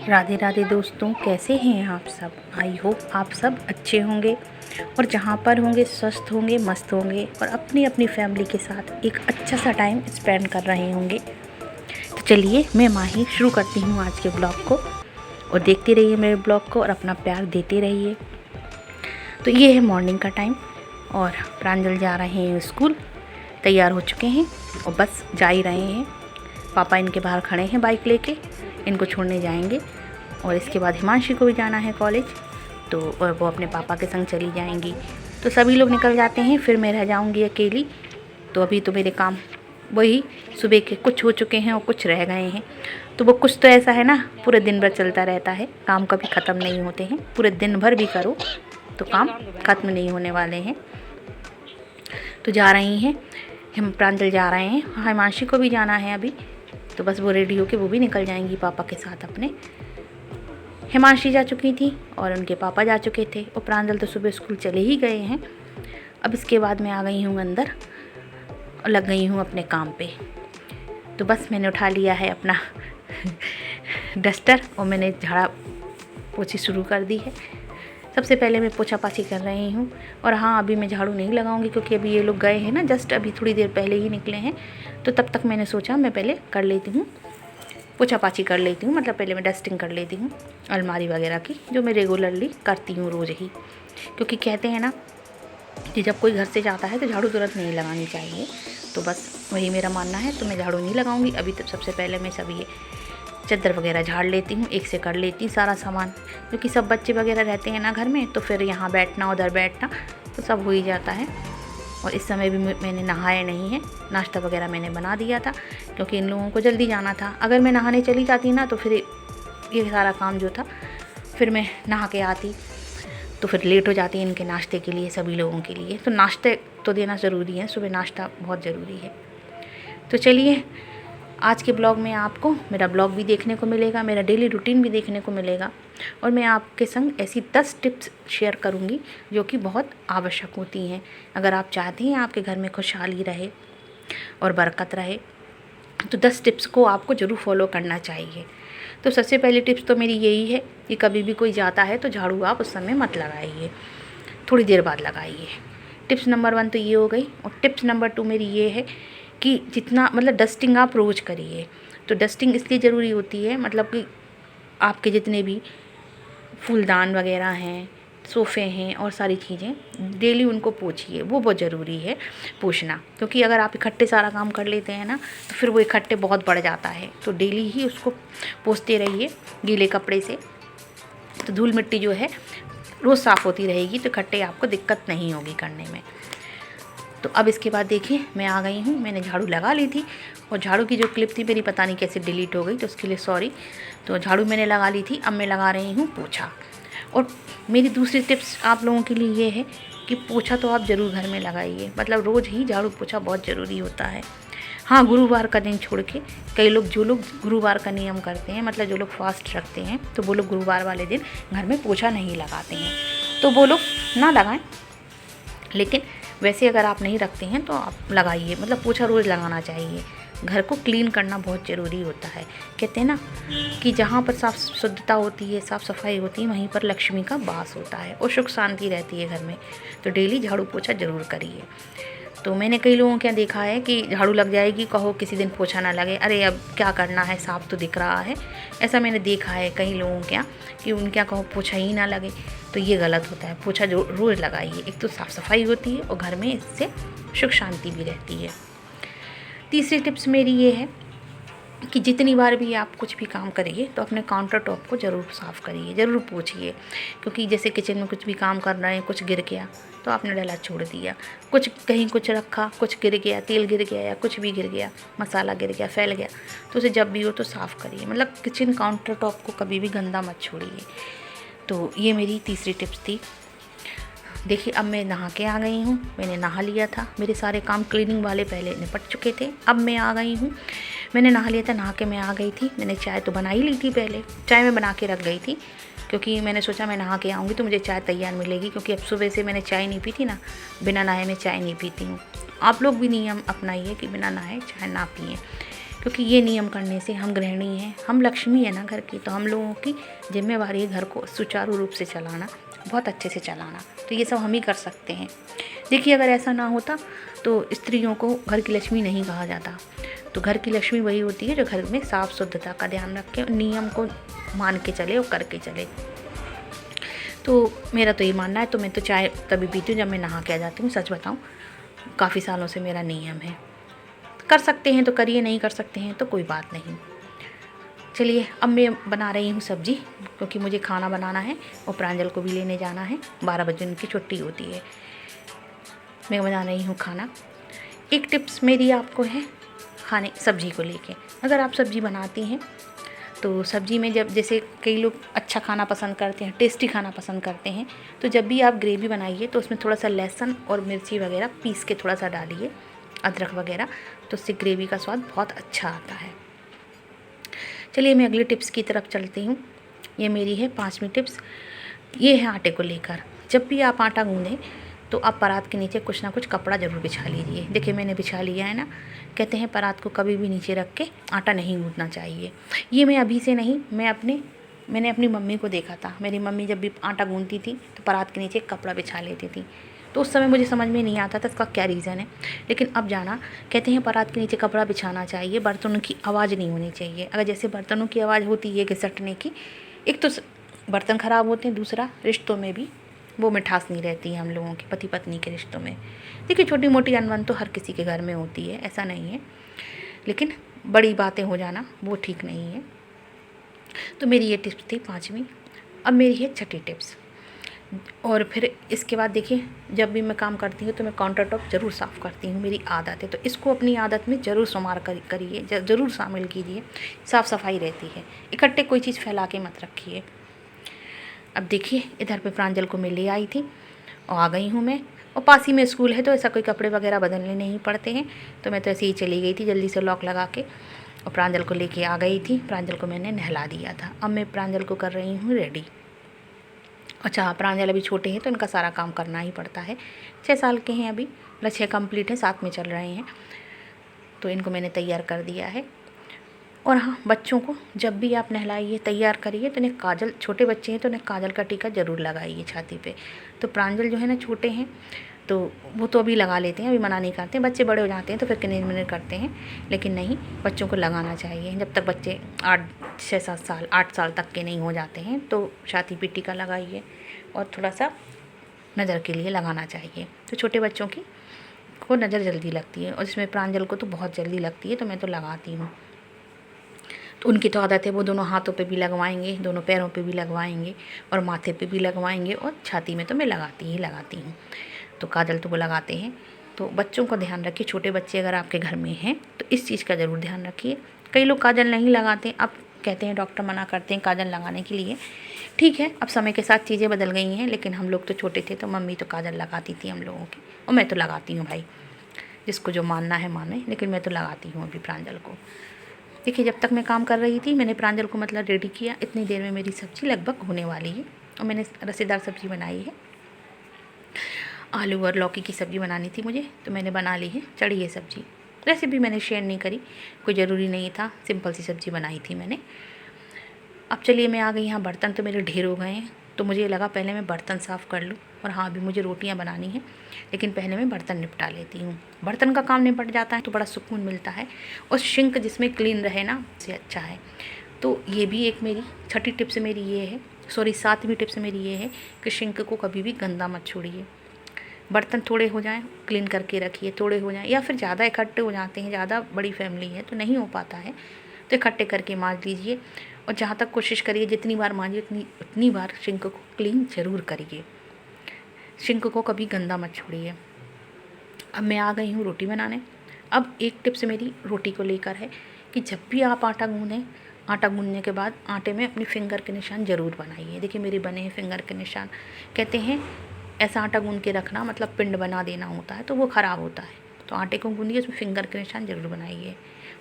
राधे राधे दोस्तों, कैसे हैं आप सब। आई होप आप सब अच्छे होंगे और जहाँ पर होंगे स्वस्थ होंगे, मस्त होंगे और अपनी अपनी फैमिली के साथ एक अच्छा सा टाइम स्पेंड कर रहे होंगे। तो चलिए मैं माही शुरू करती हूँ आज के ब्लॉग को और देखते रहिए मेरे ब्लॉग को और अपना प्यार देते रहिए। तो ये है मॉर्निंग का टाइम और प्रांजल जा रहे हैं स्कूल, तैयार हो चुके हैं और बस जा ही रहे हैं। पापा इनके बाहर खड़े हैं बाइक लेके, इनको छोड़ने जाएंगे और इसके बाद हिमांशी को भी जाना है कॉलेज, तो और वो अपने पापा के संग चली जाएंगी। तो सभी लोग निकल जाते हैं, फिर मैं रह जाऊंगी अकेली। तो अभी तो मेरे काम वही सुबह के कुछ हो चुके हैं और कुछ रह गए हैं। तो वो कुछ तो ऐसा है ना, पूरे दिन भर चलता रहता है, काम कभी ख़त्म नहीं होते हैं। पूरे दिन भर भी करो तो काम ख़त्म नहीं होने वाले हैं। तो जा रही हैं, हम प्रांजल जा रहे हैं, हिमांशी को भी जाना है अभी। तो बस वो रेडी होके वो भी निकल जाएंगी पापा के साथ अपने। हिमांशी जा चुकी थी और उनके पापा जा चुके थे और प्रांजल तो सुबह स्कूल चले ही गए हैं। अब इसके बाद मैं आ गई हूँ अंदर और लग गई हूँ अपने काम पे। तो बस मैंने उठा लिया है अपना डस्टर और मैंने झाड़ा पोछी शुरू कर दी है। सबसे पहले मैं पोछा पाछी कर रही हूँ। और हाँ, अभी मैं झाड़ू नहीं लगाऊंगी क्योंकि अभी ये लोग गए हैं ना, जस्ट अभी थोड़ी देर पहले ही निकले हैं। तो तब तक मैंने सोचा मैं पहले कर लेती हूँ, पोछा पाछी कर लेती हूँ। मतलब पहले मैं डस्टिंग कर लेती हूँ अलमारी वगैरह की, जो मैं रेगुलरली करती हूँ रोज़ ही। क्योंकि कहते हैं ना कि जब कोई घर से जाता है तो झाड़ू तुरंत नहीं लगानी चाहिए। तो बस वही मेरा मानना है, तो मैं झाड़ू नहीं लगाऊंगी अभी। तो सबसे पहले मैं सब ये चादर वगैरह झाड़ लेती हूँ, एक से कर लेती हूँ सारा सामान। क्योंकि सब बच्चे वगैरह रहते हैं ना घर में, तो फिर यहाँ बैठना उधर बैठना तो सब हो ही जाता है। और इस समय भी मैंने नहाया नहीं है, नाश्ता वगैरह मैंने बना दिया था क्योंकि इन लोगों को जल्दी जाना था। अगर मैं नहाने चली जाती ना तो फिर ये सारा काम जो था फिर मैं नहा के आती तो फिर लेट हो जाती इनके नाश्ते के लिए, सभी लोगों के लिए। तो नाश्ते तो देना ज़रूरी है, सुबह नाश्ता बहुत ज़रूरी है। तो चलिए, आज के ब्लॉग में आपको मेरा ब्लॉग भी देखने को मिलेगा, मेरा डेली रूटीन भी देखने को मिलेगा और मैं आपके संग ऐसी 10 टिप्स शेयर करूंगी जो कि बहुत आवश्यक होती हैं। अगर आप चाहते हैं आपके घर में खुशहाली रहे और बरकत रहे तो 10 टिप्स को आपको ज़रूर फॉलो करना चाहिए। तो सबसे पहली टिप्स तो मेरी यही है कि कभी भी कोई जाता है तो झाड़ू आप उस समय मत लगाइए, थोड़ी देर बाद लगाइए। टिप्स नंबर 1 तो ये हो गई। और टिप्स नंबर 2 मेरी ये है कि जितना मतलब डस्टिंग आप रोज़ करिए। तो डस्टिंग इसलिए ज़रूरी होती है, मतलब कि आपके जितने भी फूलदान वगैरह हैं, सोफ़े हैं और सारी चीज़ें डेली उनको पोछिए, वो बहुत ज़रूरी है पोछना। क्योंकि अगर आप इकट्ठे सारा काम कर लेते हैं ना तो फिर वो इकट्ठे बहुत बढ़ जाता है। तो डेली ही उसको पोछते रहिए गीले कपड़े से, तो धूल मिट्टी जो है रोज़ साफ़ होती रहेगी, तो इकट्ठे आपको दिक्कत नहीं होगी करने में। तो अब इसके बाद देखिए मैं आ गई हूँ, मैंने झाड़ू लगा ली थी और झाड़ू की जो क्लिप थी मेरी पता नहीं कैसे डिलीट हो गई, तो उसके लिए सॉरी। तो झाड़ू मैंने लगा ली थी, अब मैं लगा रही हूँ पोछा। और मेरी दूसरी टिप्स आप लोगों के लिए ये है कि पोछा तो आप ज़रूर घर में लगाइए, मतलब रोज़ ही झाड़ू पोछा बहुत ज़रूरी होता है। हाँ, गुरुवार का दिन छोड़ के कई लोग, जो लोग गुरुवार का नियम करते हैं, मतलब जो लोग फास्ट रखते हैं, तो वो लोग गुरुवार वाले दिन घर में पोछा नहीं लगाते हैं, तो वो लोग ना लगाएं। लेकिन वैसे अगर आप नहीं रखते हैं तो आप लगाइए, मतलब पोछा रोज़ लगाना चाहिए। घर को क्लीन करना बहुत ज़रूरी होता है। कहते हैं ना कि जहाँ पर साफ शुद्धता होती है, साफ़ सफाई होती है, वहीं पर लक्ष्मी का वास होता है और सुख शांति रहती है घर में। तो डेली झाड़ू पोछा ज़रूर करिए। तो मैंने कई लोगों के यहाँ देखा है कि झाड़ू लग जाएगी, कहो किसी दिन पोछा ना लगे, अरे अब क्या करना है, साफ़ तो दिख रहा है। ऐसा मैंने देखा है कई लोगों के यहाँ कि उनके यहाँ कहो पोछा ही ना लगे, तो ये गलत होता है। पोछा जो रोज़ लगाइए, एक तो साफ़ सफाई होती है और घर में इससे सुख शांति भी रहती है। तीसरी टिप्स मेरी ये है कि जितनी बार भी आप कुछ भी काम करिए तो अपने काउंटर टॉप को ज़रूर साफ़ करिए, ज़रूर पोछिए। क्योंकि जैसे किचन में कुछ भी काम कर रहे हैं, कुछ गिर गया तो आपने डला छोड़ दिया, कुछ कहीं कुछ रखा, कुछ गिर गया, तेल गिर गया या कुछ भी गिर गया, मसाला गिर गया, फैल गया, तो उसे जब भी हो तो साफ़ करिए। मतलब किचन काउंटर टॉप को कभी भी गंदा मत छोड़िए। तो ये मेरी तीसरी टिप्स थी। देखिए अब मैं नहा के आ गई हूँ, मैंने नहा लिया था, मेरे सारे काम क्लीनिंग वाले पहले निपट चुके थे। अब मैं आ गई हूँ, मैंने नहा लिया था, नहा के मैं आ गई थी। मैंने चाय तो बना ही ली थी, पहले चाय मैं बना के रख गई थी क्योंकि मैंने सोचा मैं नहा के आऊँगी तो मुझे चाय तैयार मिलेगी। क्योंकि अब सुबह से मैंने चाय नहीं पी थी ना, बिना नहाए मैं चाय नहीं पीती हूँ। आप लोग भी नियम अपनाइए कि बिना नहाए चाय ना पिए, क्योंकि ये नियम करने से हम गृहिणी हैं, हम लक्ष्मी है ना घर की, तो हम लोगों की जिम्मेवारी है घर को सुचारू रूप से चलाना, बहुत अच्छे से चलाना। तो ये सब हम ही कर सकते हैं। देखिए अगर ऐसा ना होता तो स्त्रियों को घर की लक्ष्मी नहीं कहा जाता। तो घर की लक्ष्मी वही होती है जो घर में साफ शुद्धता का ध्यान रखे, नियम को मान के चले और करके चले। तो मेरा तो ये मानना है। तो मैं तो चाय तभी पीती हूँ जब मैं नहा के आ जाती हूँ। सच बताऊँ, काफ़ी सालों से मेरा नियम है। कर सकते हैं तो करिए, नहीं कर सकते हैं तो कोई बात नहीं। चलिए अब मैं बना रही हूँ सब्जी, क्योंकि मुझे खाना बनाना है और प्रांजल को भी लेने जाना है। 12 बजे उनकी छुट्टी होती है। मैं बना रही हूँ खाना। एक टिप्स मेरी आपको है खाने सब्जी को लेके। अगर आप सब्जी बनाती हैं तो सब्जी में जब जैसे कई लोग अच्छा खाना पसंद करते हैं, टेस्टी खाना पसंद करते हैं, तो जब भी आप ग्रेवी बनाइए तो उसमें थोड़ा सा लहसुन और मिर्ची वगैरह पीस के थोड़ा सा डालिए, अदरक वगैरह, तो उससे ग्रेवी का स्वाद बहुत अच्छा आता है। चलिए मैं अगली टिप्स की तरफ चलती हूँ। ये मेरी है 5वीं टिप्स। ये है आटे को लेकर। जब भी आप आटा गूँधें तो आप परात के नीचे कुछ ना कुछ कपड़ा ज़रूर बिछा लीजिए। देखिए मैंने बिछा लिया है ना। कहते हैं परात को कभी भी नीचे रख के आटा नहीं गूँथना चाहिए। ये मैं अभी से नहीं, मैंने अपनी मम्मी को देखा था। मेरी मम्मी जब भी आटा गूँथती थी तो परात के नीचे एक कपड़ा बिछा लेती थी। तो उस समय मुझे समझ में नहीं आता था इसका क्या रीज़न है, लेकिन अब जाना। कहते हैं परात के नीचे कपड़ा बिछाना चाहिए, बर्तनों की आवाज़ नहीं होनी चाहिए। अगर जैसे बर्तनों की आवाज़ होती है घिसटने की, एक तो बर्तन ख़राब होते हैं, दूसरा रिश्तों में भी वो मिठास नहीं रहती है हम लोगों के पति पत्नी के रिश्तों में। देखिए छोटी मोटी अनबन तो हर किसी के घर में होती है, ऐसा नहीं है, लेकिन बड़ी बातें हो जाना वो ठीक नहीं है। तो मेरी ये टिप्स थी 5वीं। अब मेरी है 6ठी टिप्स। और फिर इसके बाद देखिए जब भी मैं काम करती हूँ तो मैं काउंटर टॉप ज़रूर साफ़ करती हूँ, मेरी आदत है। तो इसको अपनी आदत में ज़रूर शुमार करिए, ज़रूर शामिल कीजिए। साफ़ सफाई रहती है, इकट्ठे कोई चीज़ फैला के मत रखिए। अब देखिए इधर पे प्रांजल को मैं ले आई थी और आ गई हूँ मैं, और पास ही में स्कूल है तो ऐसा कोई कपड़े वगैरह बदलने नहीं पड़ते हैं। तो मैं तो ऐसे ही चली गई थी जल्दी से लॉक लगा के, और प्रांजल को लेके आ गई थी। प्रांजल को मैंने नहला दिया था। अब मैं प्रांजल को कर रही हूँ रेडी। अच्छा प्रांजल अभी छोटे हैं तो इनका सारा काम करना ही पड़ता है। 6 साल के हैं अभी, मतलब 6 कंप्लीट हैं, 7 में चल रहे हैं। तो इनको मैंने तैयार कर दिया है। और हाँ, बच्चों को जब भी आप नहलाइए तैयार करिए तो इन्हें काजल, छोटे बच्चे हैं तो इन्हें काजल का टीका ज़रूर लगाइए छाती पे। तो प्रांजल जो है ना छोटे हैं तो वो तो अभी लगा लेते हैं, अभी मना नहीं करते हैं। बच्चे बड़े हो जाते हैं तो फिर किन्हीं मिनट करते हैं, लेकिन नहीं, बच्चों को लगाना चाहिए। जब तक बच्चे 8 साल तक के नहीं हो जाते हैं तो छाती पे टीका लगाइए, और थोड़ा सा नज़र के लिए लगाना चाहिए। तो छोटे बच्चों की को नज़र जल्दी लगती है, और इसमें प्रांजल को तो बहुत जल्दी लगती है, तो मैं तो लगाती हूँ। तो उनकी तो आदत है, वो दोनों हाथों पे भी लगवाएंगे, दोनों पैरों पे भी लगवाएंगे, और माथे पे भी लगवाएंगे, और छाती में तो मैं लगाती हूँ। तो काजल तो वो लगाते हैं। तो बच्चों का ध्यान रखिए, छोटे बच्चे अगर आपके घर में हैं तो इस चीज़ का ज़रूर ध्यान रखिए। कई लोग काजल नहीं लगाते, अब कहते हैं डॉक्टर मना करते हैं काजल लगाने के लिए। ठीक है, अब समय के साथ चीज़ें बदल गई हैं, लेकिन हम लोग तो छोटे थे तो मम्मी तो काजल लगाती थी हम लोगों की, और मैं तो लगाती हूँ भाई, जिसको जो मानना है माने, लेकिन मैं तो लगाती हूँ अभी प्रांजल को। देखिए जब तक मैं काम कर रही थी मैंने प्रांजल को मतलब रेडी किया, इतनी देर में मेरी सब्ज़ी लगभग होने वाली है। और मैंने रसेदार सब्ज़ी बनाई है, आलू और लौकी की सब्ज़ी बनानी थी मुझे, तो मैंने बना ली है। चढ़ी है सब्ज़ी, रेसिपी मैंने शेयर नहीं करी, कोई ज़रूरी नहीं था, सिंपल सी सब्ज़ी बनाई थी मैंने। अब चलिए मैं आ गई यहाँ, बर्तन तो मेरे ढेर हो गए हैं, तो मुझे लगा पहले मैं बर्तन साफ़ कर लूँ। और हाँ अभी मुझे रोटियाँ बनानी हैं, लेकिन पहले मैं बर्तन निपटा लेती हूँ। बर्तन का काम निपट जाता है तो बड़ा सुकून मिलता है, और सिंक जिसमें क्लीन रहे ना उससे अच्छा है। तो ये भी एक मेरी 6ठी टिप्स मेरी ये है, 7वीं टिप्स मेरी ये है कि सिंक को कभी भी गंदा मत छोड़िए। बर्तन थोड़े हो जाएं क्लीन करके रखिए, थोड़े हो जाएं, या फिर ज़्यादा इकट्ठे हो जाते हैं, ज़्यादा बड़ी फैमिली है तो नहीं हो पाता है, तो इकट्ठे करके मांज लीजिए। और जहाँ तक कोशिश करिए जितनी बार मांजिए उतनी बार सिंक को क्लीन ज़रूर करिए, सिंक को कभी गंदा मत छोड़िए। अब मैं आ गई हूँ रोटी बनाने। अब एक टिप्स मेरी रोटी को लेकर है कि जब भी आप आटा गूँधें, आटा गूँधने के बाद आटे में अपनी फिंगर के निशान ज़रूर बनाइए। देखिए मेरे बने हैं फिंगर के निशान। कहते हैं ऐसा आटा गूँध के रखना मतलब पिंड बना देना होता है, तो वो ख़राब होता है। तो आटे को गूँधिए, उसमें फिंगर के निशान ज़रूर बनाइए।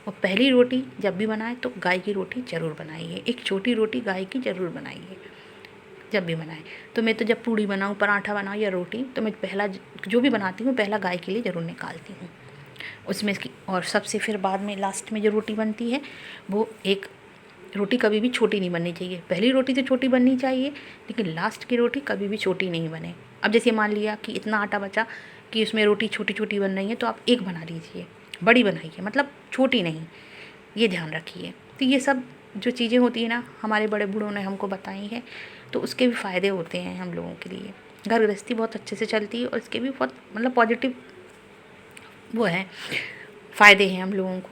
और पहली रोटी जब भी बनाए तो गाय की रोटी ज़रूर बनाइए, एक छोटी रोटी गाय की ज़रूर बनाइए जब भी बनाए। तो मैं तो जब पूड़ी बनाऊँ, पराठा बनाऊँ या रोटी, तो मैं पहला जो भी बनाती हूँ पहला गाय के लिए ज़रूर निकालती हूँ। उसमें इसकी, और सबसे फिर बाद में लास्ट में जो रोटी बनती है वो एक रोटी कभी भी छोटी नहीं बननी चाहिए। पहली रोटी तो छोटी बननी चाहिए, लेकिन लास्ट की रोटी कभी भी छोटी नहीं बने। अब जैसे मान लिया कि इतना आटा बचा कि उसमें रोटी छोटी छोटी बन रही है, तो आप एक बना लीजिए, बड़ी बनाइए, मतलब छोटी नहीं, ये ध्यान रखिए। तो ये सब जो चीज़ें होती हैं ना, हमारे बड़े बूढ़ों ने हमको बताई हैं, तो उसके भी फ़ायदे होते हैं हम लोगों के लिए। घर गृहस्थी बहुत अच्छे से चलती है और इसके भी बहुत मतलब पॉजिटिव वो है, फ़ायदे हैं हम लोगों को।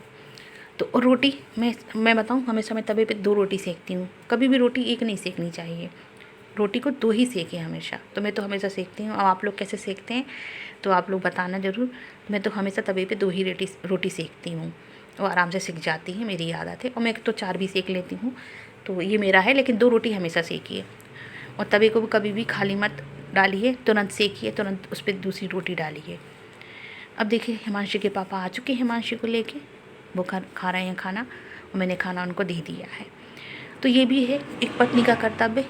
तो और रोटी मैं बताऊँ, हमेशा मैं तवे पे 2 रोटी सेकती हूँ। कभी भी रोटी एक नहीं सेकनी चाहिए, रोटी को 2 ही सेकें हमेशा। तो मैं तो हमेशा सेकती हूँ। अब आप लोग कैसे सेकते हैं तो आप लोग बताना ज़रूर। मैं तो हमेशा तवे पे 2 ही रोटी सेकती हूँ और आराम से सिक जाती है, मेरी आदत है। और मैं तो 4 भी सेक लेती हूँ, तो ये मेरा है। लेकिन 2 रोटी हमेशा सेकिए, और तवे को कभी भी खाली मत डालिए, तुरंत सेकिए, तुरंत उस पर दूसरी रोटी डालिए। अब देखिए हिमांशी के पापा आ चुके हैं हिमांशी को लेके, वो खा रहे हैं खाना, और मैंने खाना उनको दे दिया है। तो ये भी है एक पत्नी का कर्तव्य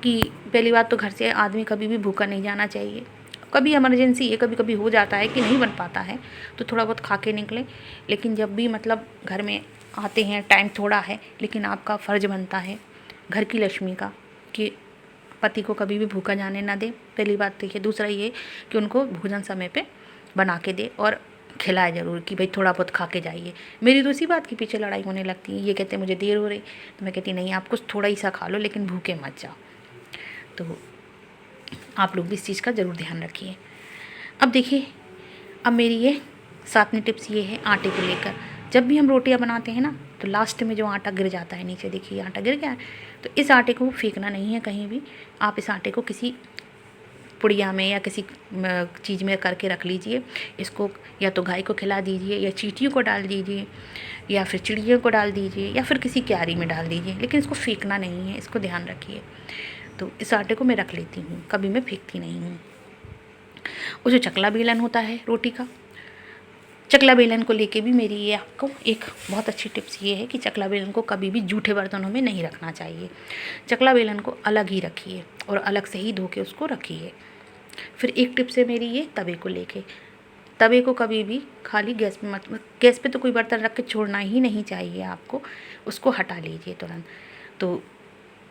कि पहली बात तो घर से आदमी कभी भी भूखा नहीं जाना चाहिए। कभी इमरजेंसी है, कभी कभी हो जाता है कि नहीं बन पाता है, तो थोड़ा बहुत खा के निकलें। लेकिन जब भी मतलब घर में आते हैं, टाइम थोड़ा है, लेकिन आपका फ़र्ज़ बनता है घर की लक्ष्मी का कि पति को कभी भी भूखा जाने ना दे। पहली बात तो ये। दूसरा ये कि उनको भोजन समय पे बना के दे और खिलाए ज़रूर कि भाई थोड़ा बहुत खा के जाइए। मेरी तो इसी बात के पीछे लड़ाई होने लगती है। ये कहते हैं मुझे देर हो रही, तो मैं कहती नहीं, आप कुछ थोड़ा ही सा खा लो, लेकिन भूखे मत जाओ। तो आप लोग भी इस चीज़ का ज़रूर ध्यान रखिए। अब देखिए, अब मेरी ये 7वीं टिप्स ये है आटे को लेकर। जब भी हम रोटियां बनाते हैं ना, तो लास्ट में जो आटा गिर जाता है नीचे, देखिए आटा गिर गया है, तो इस आटे को फेंकना नहीं है कहीं भी। आप इस आटे को किसी पुड़िया में या किसी चीज़ में करके रख लीजिए। इसको या तो गाय को खिला दीजिए, या चींटियों को डाल दीजिए, या फिर चिड़ियों को डाल दीजिए, या फिर किसी क्यारी में डाल दीजिए, लेकिन इसको फेंकना नहीं है, इसको ध्यान रखिए। तो इस आटे को मैं रख लेती हूँ, कभी मैं फेंकती नहीं हूँ। और जो चकला बेलन होता है रोटी का, चकला बेलन को लेके भी मेरी ये आपको एक बहुत अच्छी टिप्स ये है कि चकला बेलन को कभी भी जूठे बर्तनों में नहीं रखना चाहिए। चकला बेलन को अलग ही रखिए और अलग से ही धो के उसको रखिए। फिर एक टिप्स है मेरी ये तवे को लेके। तवे को कभी भी खाली गैस पे मत, गैस पे तो कोई बर्तन रख के छोड़ना ही नहीं चाहिए आपको, उसको हटा लीजिए तुरंत। तो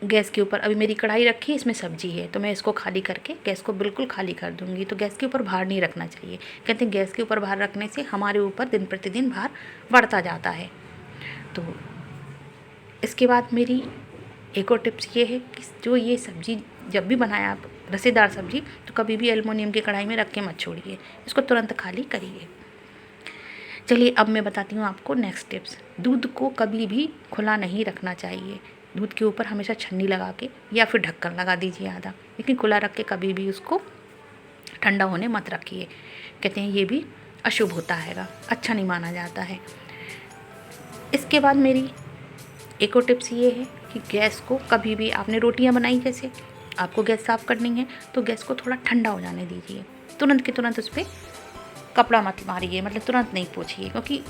गैस के ऊपर अभी मेरी कढ़ाई रखी है, इसमें सब्जी है, तो मैं इसको खाली करके गैस को बिल्कुल खाली कर दूंगी। तो गैस के ऊपर भार नहीं रखना चाहिए। कहते हैं गैस के ऊपर भार रखने से हमारे ऊपर दिन प्रतिदिन भार बढ़ता जाता है। तो इसके बाद मेरी एक और टिप्स ये है कि जो ये सब्ज़ी जब भी बनाए आप, रसेदार सब्ज़ी, तो कभी भी एल्युमिनियम की कढ़ाई में रख के मत छोड़िए, इसको तुरंत खाली करिए। चलिए अब मैं बताती हूँ आपको नेक्स्ट टिप्स। दूध को कभी भी खुला नहीं रखना चाहिए। दूध के ऊपर हमेशा छन्नी लगा के या फिर ढक्कन लगा दीजिए आधा, लेकिन खुला रख के कभी भी उसको ठंडा होने मत रखिए। कहते हैं ये भी अशुभ होता है, अच्छा नहीं माना जाता है। इसके बाद मेरी एक और टिप्स ये है कि गैस को कभी भी, आपने रोटियां बनाई जैसे, आपको गैस साफ़ करनी है तो गैस को थोड़ा ठंडा हो जाने दीजिए। तुरंत के तुरंत उस पर कपड़ा मत मारिए, मतलब तुरंत नहीं पोंछिए, क्योंकि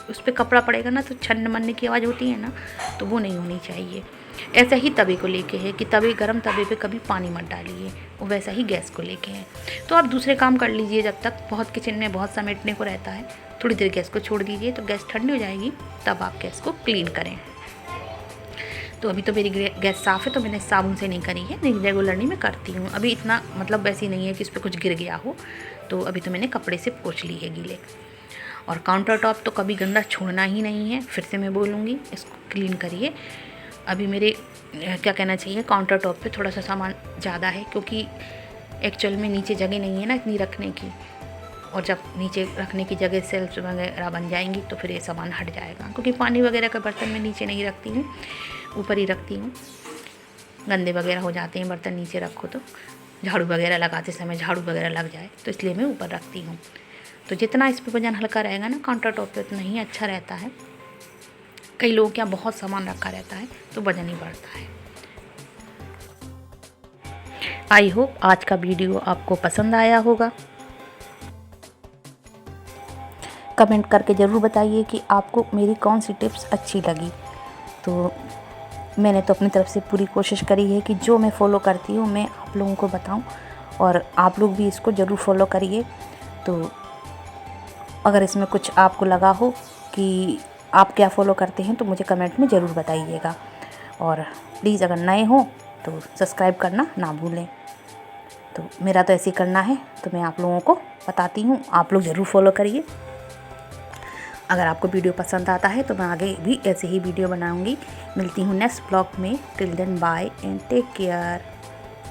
उस पर कपड़ा पड़ेगा ना तो छन्न मरने की आवाज़ होती है ना, तो वो नहीं होनी चाहिए। ऐसा ही तवे को लेके है कि गरम तवे पे कभी पानी मत डालिए, वो वैसा ही गैस को लेके है। तो आप दूसरे काम कर लीजिए, जब तक बहुत किचन में बहुत समेटने को रहता है, थोड़ी देर गैस को छोड़ दीजिए, तो गैस ठंडी हो जाएगी, तब आप गैस को क्लीन करें। तो अभी तो मेरी गैस साफ़ है, तो मैंने साबुन से नहीं करी है, नहीं रेगुलरली मैं करती हूँ। अभी इतना मतलब वैसी नहीं है कि इस पर कुछ गिर गया हो, तो अभी तो मैंने कपड़े से पोंछ ली है गीले। और काउंटर टॉप तो कभी गंदा छोड़ना ही नहीं है, फिर से मैं बोलूँगी, इसको क्लीन करिए। अभी मेरे क्या कहना चाहिए, काउंटर टॉप पे थोड़ा सा सामान ज़्यादा है, क्योंकि एक्चुअल में नीचे जगह नहीं है ना इतनी रखने की, और जब नीचे रखने की जगह सेल्फ वगैरह बन जाएंगी तो फिर ये सामान हट जाएगा। क्योंकि पानी वगैरह का बर्तन मैं नीचे नहीं रखती हूँ, ऊपर ही रखती हूँ। गंदे वगैरह हो जाते हैं बर्तन नीचे रखो तो, झाड़ू वगैरह लगाते समय झाड़ू वगैरह लग जाए, तो इसलिए मैं ऊपर रखती हूँ। तो जितना इस पर वजन हल्का रहेगा ना काउंटर टॉप पे, उतना ही अच्छा रहता है। कई लोगों के यहाँ बहुत सामान रखा रहता है तो वजन ही बढ़ता है। आई होप आज का वीडियो आपको पसंद आया होगा। कमेंट करके ज़रूर बताइए कि आपको मेरी कौन सी टिप्स अच्छी लगी। तो मैंने तो अपनी तरफ से पूरी कोशिश करी है कि जो मैं फ़ॉलो करती हूँ मैं आप लोगों को बताऊँ, और आप लोग भी इसको ज़रूर फॉलो करिए। तो अगर इसमें कुछ आपको लगा हो कि आप क्या फॉलो करते हैं तो मुझे कमेंट में ज़रूर बताइएगा। और प्लीज़ अगर नए हो तो सब्सक्राइब करना ना भूलें। तो मेरा तो ऐसे ही करना है, तो मैं आप लोगों को बताती हूँ, आप लोग ज़रूर फॉलो करिए। अगर आपको वीडियो पसंद आता है तो मैं आगे भी ऐसे ही वीडियो बनाऊँगी। मिलती हूँ नेक्स्ट ब्लॉग में। Till then bye and take care.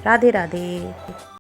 Radhe Radhe.